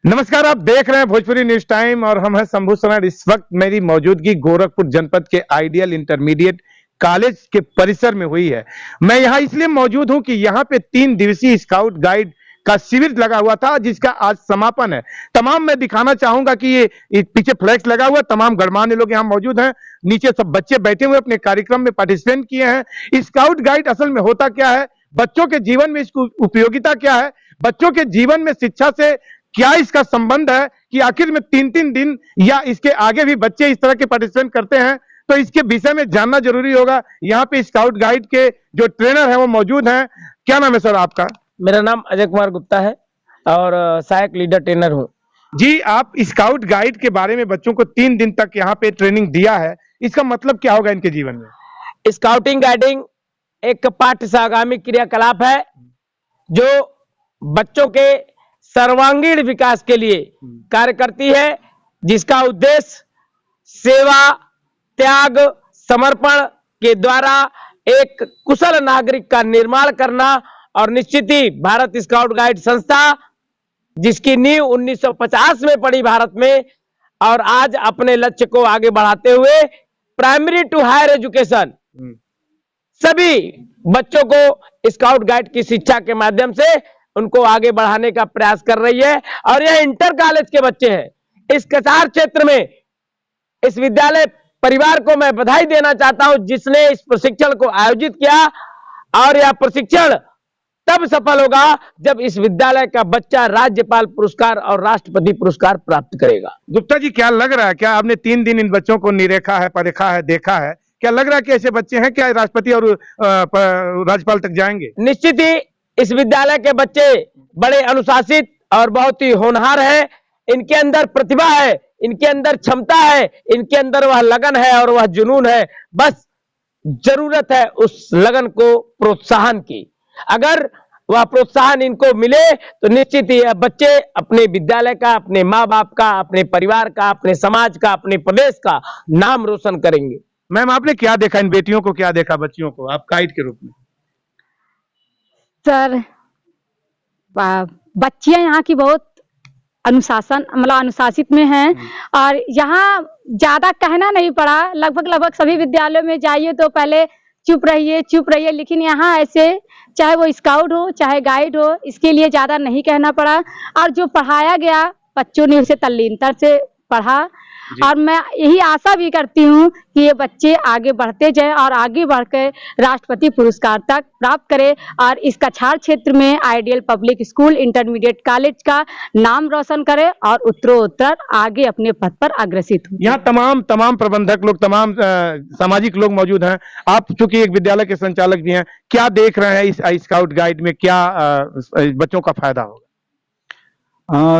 नमस्कार, आप देख रहे हैं भोजपुरी न्यूज टाइम और हम हैं शंभू सोनार। इस वक्त मेरी मौजूदगी गोरखपुर जनपद के आइडियल इंटरमीडिएट कॉलेज के परिसर में हुई है। मैं यहाँ इसलिए मौजूद हूँ कि यहाँ पे 3 दिवसीय स्काउट गाइड का शिविर लगा हुआ था, जिसका आज समापन है। तमाम मैं दिखाना चाहूंगा कि ये पीछे फ्लैक्स लगा हुआ, तमाम गणमान्य लोग यहाँ मौजूद हैं। नीचे सब बच्चे बैठे हुए अपने कार्यक्रम में पार्टिसिपेट किए हैं। स्काउट गाइड असल में होता क्या है, बच्चों के जीवन में इसकी उपयोगिता क्या है, बच्चों के जीवन में शिक्षा से क्या इसका संबंध है, कि आखिर में 3-3 दिन या इसके आगे भी बच्चे इस तरह के पार्टिसिपेट करते हैं, तो इसके विषय में जानना जरूरी होगा। यहाँ पे स्काउट गाइड के जो ट्रेनर है वो मौजूद हैं। क्या नाम है सर आपका? मेरा नाम अजय कुमार गुप्ता है और सहायक लीडर ट्रेनर हूँ। जी, आप स्काउट गाइड के बारे में बच्चों को 3 दिन तक यहाँ पे ट्रेनिंग दिया है, इसका मतलब क्या होगा इनके जीवन में? स्काउटिंग गाइडिंग एक पाठ्यसागामी क्रियाकलाप है जो बच्चों के सर्वांगीण विकास के लिए कार्य करती है, जिसका उद्देश्य सेवा, त्याग, समर्पण के द्वारा एक कुशल नागरिक का निर्माण करना। और निश्चित ही भारत स्काउट गाइड संस्था, जिसकी नींव 1950 में पड़ी भारत में, और आज अपने लक्ष्य को आगे बढ़ाते हुए प्राइमरी टू हायर एजुकेशन सभी बच्चों को स्काउट गाइड की शिक्षा के माध्यम से उनको आगे बढ़ाने का प्रयास कर रही है। और यह इंटर कॉलेज के बच्चे हैं। इस कसार क्षेत्र में इस विद्यालय परिवार को मैं बधाई देना चाहता हूं, जिसने इस प्रशिक्षण को आयोजित किया। और यह प्रशिक्षण तब सफल होगा जब इस विद्यालय का बच्चा राज्यपाल पुरस्कार और राष्ट्रपति पुरस्कार प्राप्त करेगा। गुप्ता जी, क्या लग रहा है, क्या आपने 3 दिन इन बच्चों को निरेखा है, परखा है, देखा है, क्या लग रहा है कि ऐसे बच्चे हैं क्या राष्ट्रपति और राज्यपाल तक जाएंगे? निश्चित ही इस विद्यालय के बच्चे बड़े अनुशासित और बहुत ही होनहार हैं। इनके अंदर प्रतिभा है, इनके अंदर क्षमता है, इनके अंदर वह लगन है और वह जुनून है। बस जरूरत है उस लगन को प्रोत्साहन की। अगर वह प्रोत्साहन इनको मिले तो निश्चित ही बच्चे अपने विद्यालय का, अपने माँ बाप का, अपने परिवार का, अपने समाज का, अपने प्रदेश का नाम रोशन करेंगे। मैम, आपने क्या देखा, इन बेटियों को क्या देखा, बच्चियों को, आप गाइड के रूप में? सर, बच्चियां यहाँ की बहुत अनुशासित में हैं। और यहाँ ज्यादा कहना नहीं पड़ा। लगभग सभी विद्यालयों में जाइए तो पहले चुप रहिए, लेकिन यहाँ ऐसे चाहे वो स्काउट हो चाहे गाइड हो, इसके लिए ज्यादा नहीं कहना पड़ा। और जो पढ़ाया गया बच्चों ने उसे तल्लीनता से पढ़ा। और मैं यही आशा भी करती हूँ कि ये बच्चे आगे बढ़ते जाएं और आगे बढ़कर राष्ट्रपति पुरस्कार तक प्राप्त करें और इस कछार क्षेत्र में ideal public school intermediate college का नाम रोशन करें और उत्तरोत्तर आगे अपने पद पर अग्रसित हो। यहाँ तमाम प्रबंधक लोग, तमाम सामाजिक लोग मौजूद हैं। आप चूंकि एक विद्यालय के संचालक भी हैं, क्या देख रहे हैं इस स्काउट गाइड में, क्या बच्चों का फायदा होगा?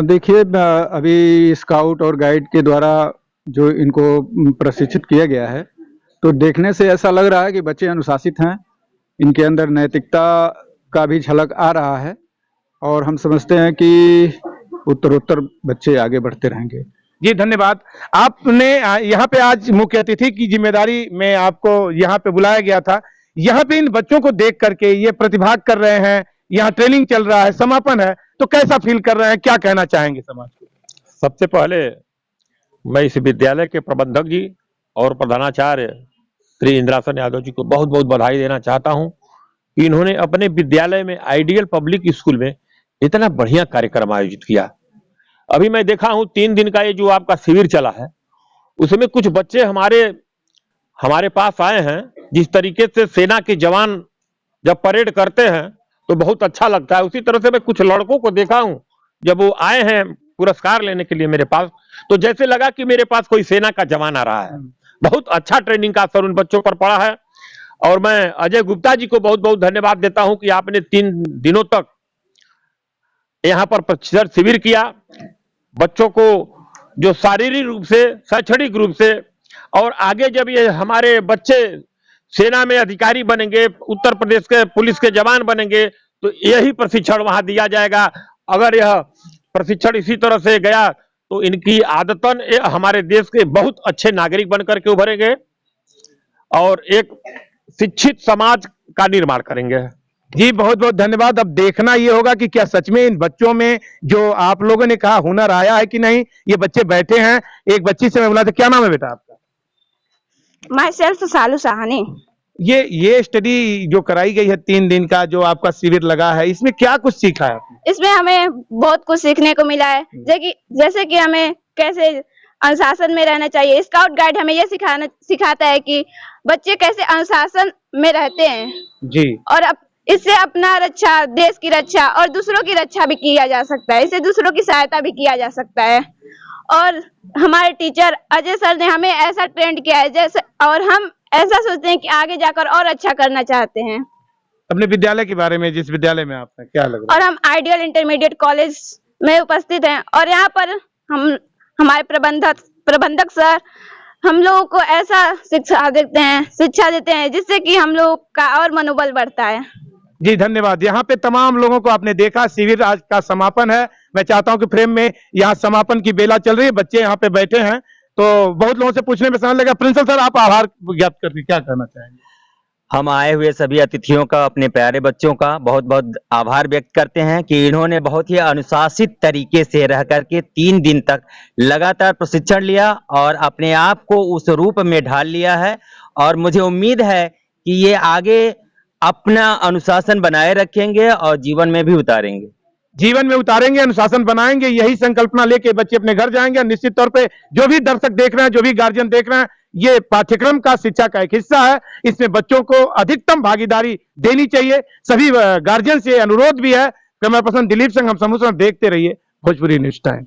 देखिए, अभी स्काउट और गाइड के द्वारा जो इनको प्रशिक्षित किया गया है, तो देखने से ऐसा लग रहा है कि बच्चे अनुशासित हैं। इनके अंदर नैतिकता का भी झलक आ रहा है और हम समझते हैं कि उत्तरोत्तर बच्चे आगे बढ़ते रहेंगे। जी, धन्यवाद। आपने यहाँ पे आज मुख्य अतिथि की जिम्मेदारी में आपको यहाँ पे बुलाया गया था। यहाँ पे इन बच्चों को देख करके ये प्रतिभाग कर रहे हैं, यहाँ ट्रेनिंग चल रहा है, समापन है, तो कैसा फील कर रहे हैं, क्या कहना चाहेंगे समाज को? सबसे पहले मैं इस विद्यालय के प्रबंधक जी और प्रधानाचार्य श्री इंद्रासन यादव जी को बहुत बहुत बधाई देना चाहता हूं कि इन्होंने अपने विद्यालय में आइडियल पब्लिक स्कूल में इतना बढ़िया कार्यक्रम आयोजित किया। अभी मैं देखा हूं 3 दिन का ये जो आपका शिविर चला है, उसमें कुछ बच्चे हमारे पास आए हैं। जिस तरीके से सेना के जवान जब परेड करते हैं तो बहुत अच्छा लगता है। उसी तरह से मैं कुछ लड़कों को देखा हूं, जब वो आए हैं पुरस्कार लेने के लिए मेरे पास, तो जैसे लगा कि मेरे पास कोई सेना का जवान आ रहा है। बहुत अच्छा ट्रेनिंग का असर उन बच्चों पर पड़ा है। और मैं अजय गुप्ता जी को बहुत बहुत धन्यवाद देता हूं कि आपने 3 दिनों तक यहां पर प्रशिक्षण शिविर किया। बच्चों को जो शारीरिक रूप से, शैक्षणिक रूप से, और आगे जब ये हमारे बच्चे सेना में अधिकारी बनेंगे, उत्तर प्रदेश के पुलिस के जवान बनेंगे, तो यही प्रशिक्षण वहां दिया जाएगा। अगर यह प्रशिक्षण इसी तरह से गया तो इनकी आदतन हमारे देश के बहुत अच्छे नागरिक बनकर के उभरेंगे और एक शिक्षित समाज का निर्माण करेंगे। जी बहुत बहुत धन्यवाद। अब देखना ये होगा कि क्या सच में इन बच्चों में जो आप लोगों ने कहा हुनर आया है कि नहीं। ये बच्चे बैठे हैं, एक बच्ची से मैं बोला था, क्या नाम है बेटा आपका? माई सेल्फ सालू साहनी। ये स्टडी जो कराई गई है 3 दिन का जो आपका शिविर लगा है, इसमें क्या कुछ सीखा है आपने? इसमें हमें बहुत कुछ सीखने को मिला है, जैसे कि हमें कैसे अनुशासन में रहना चाहिए। स्काउट गाइड हमें ये सिखाता है कि बच्चे कैसे अनुशासन में रहते हैं जी। और इससे अपना रक्षा, देश की रक्षा और दूसरों की रक्षा भी किया जा सकता है। इससे दूसरों की सहायता भी किया जा सकता है। और हमारे टीचर अजय सर ने हमें ऐसा ट्रेंड किया है जैसे, और हम ऐसा सोचते हैं कि आगे जाकर और अच्छा करना चाहते हैं। अपने विद्यालय के बारे में, जिस विद्यालय में आप हैं, क्या लग रहा है? और हम आइडियल इंटरमीडिएट कॉलेज में उपस्थित हैं और यहाँ पर हमारे प्रबंधक सर हम लोगों को ऐसा शिक्षा देते हैं जिससे कि हम लोग का और मनोबल बढ़ता है। जी धन्यवाद। यहाँ पे तमाम लोगों को आपने देखा, शिविर आज का समापन है। मैं चाहता हूँ कि फ्रेम में यहाँ समापन की बेला चल रही है, बच्चे यहाँ पे बैठे हैं, तो बहुत लोगों से पूछने में समय लगा। प्रिंसिपल सर, आप आभार ज्ञात करके क्या कहना चाहेंगे? हम आए हुए सभी अतिथियों का, अपने प्यारे बच्चों का बहुत बहुत आभार व्यक्त करते हैं कि इन्होंने बहुत ही अनुशासित तरीके से रह करके 3 दिन तक लगातार प्रशिक्षण लिया और अपने आप को उस रूप में ढाल लिया है। और मुझे उम्मीद है कि ये आगे अपना अनुशासन बनाए रखेंगे और जीवन में भी उतारेंगे। जीवन में उतारेंगे, अनुशासन बनाएंगे, यही संकल्पना लेके बच्चे अपने घर जाएंगे। निश्चित तौर पे जो भी दर्शक देख रहे हैं, जो भी गार्जियन देख रहे हैं, ये पाठ्यक्रम का शिक्षा का एक हिस्सा है। इसमें बच्चों को अधिकतम भागीदारी देनी चाहिए। सभी गार्जियन से अनुरोध भी है। कैमरा पर्सन दिलीप सिंह, हम समूह देखते रहिए भोजपुरी न्यूज टाइम।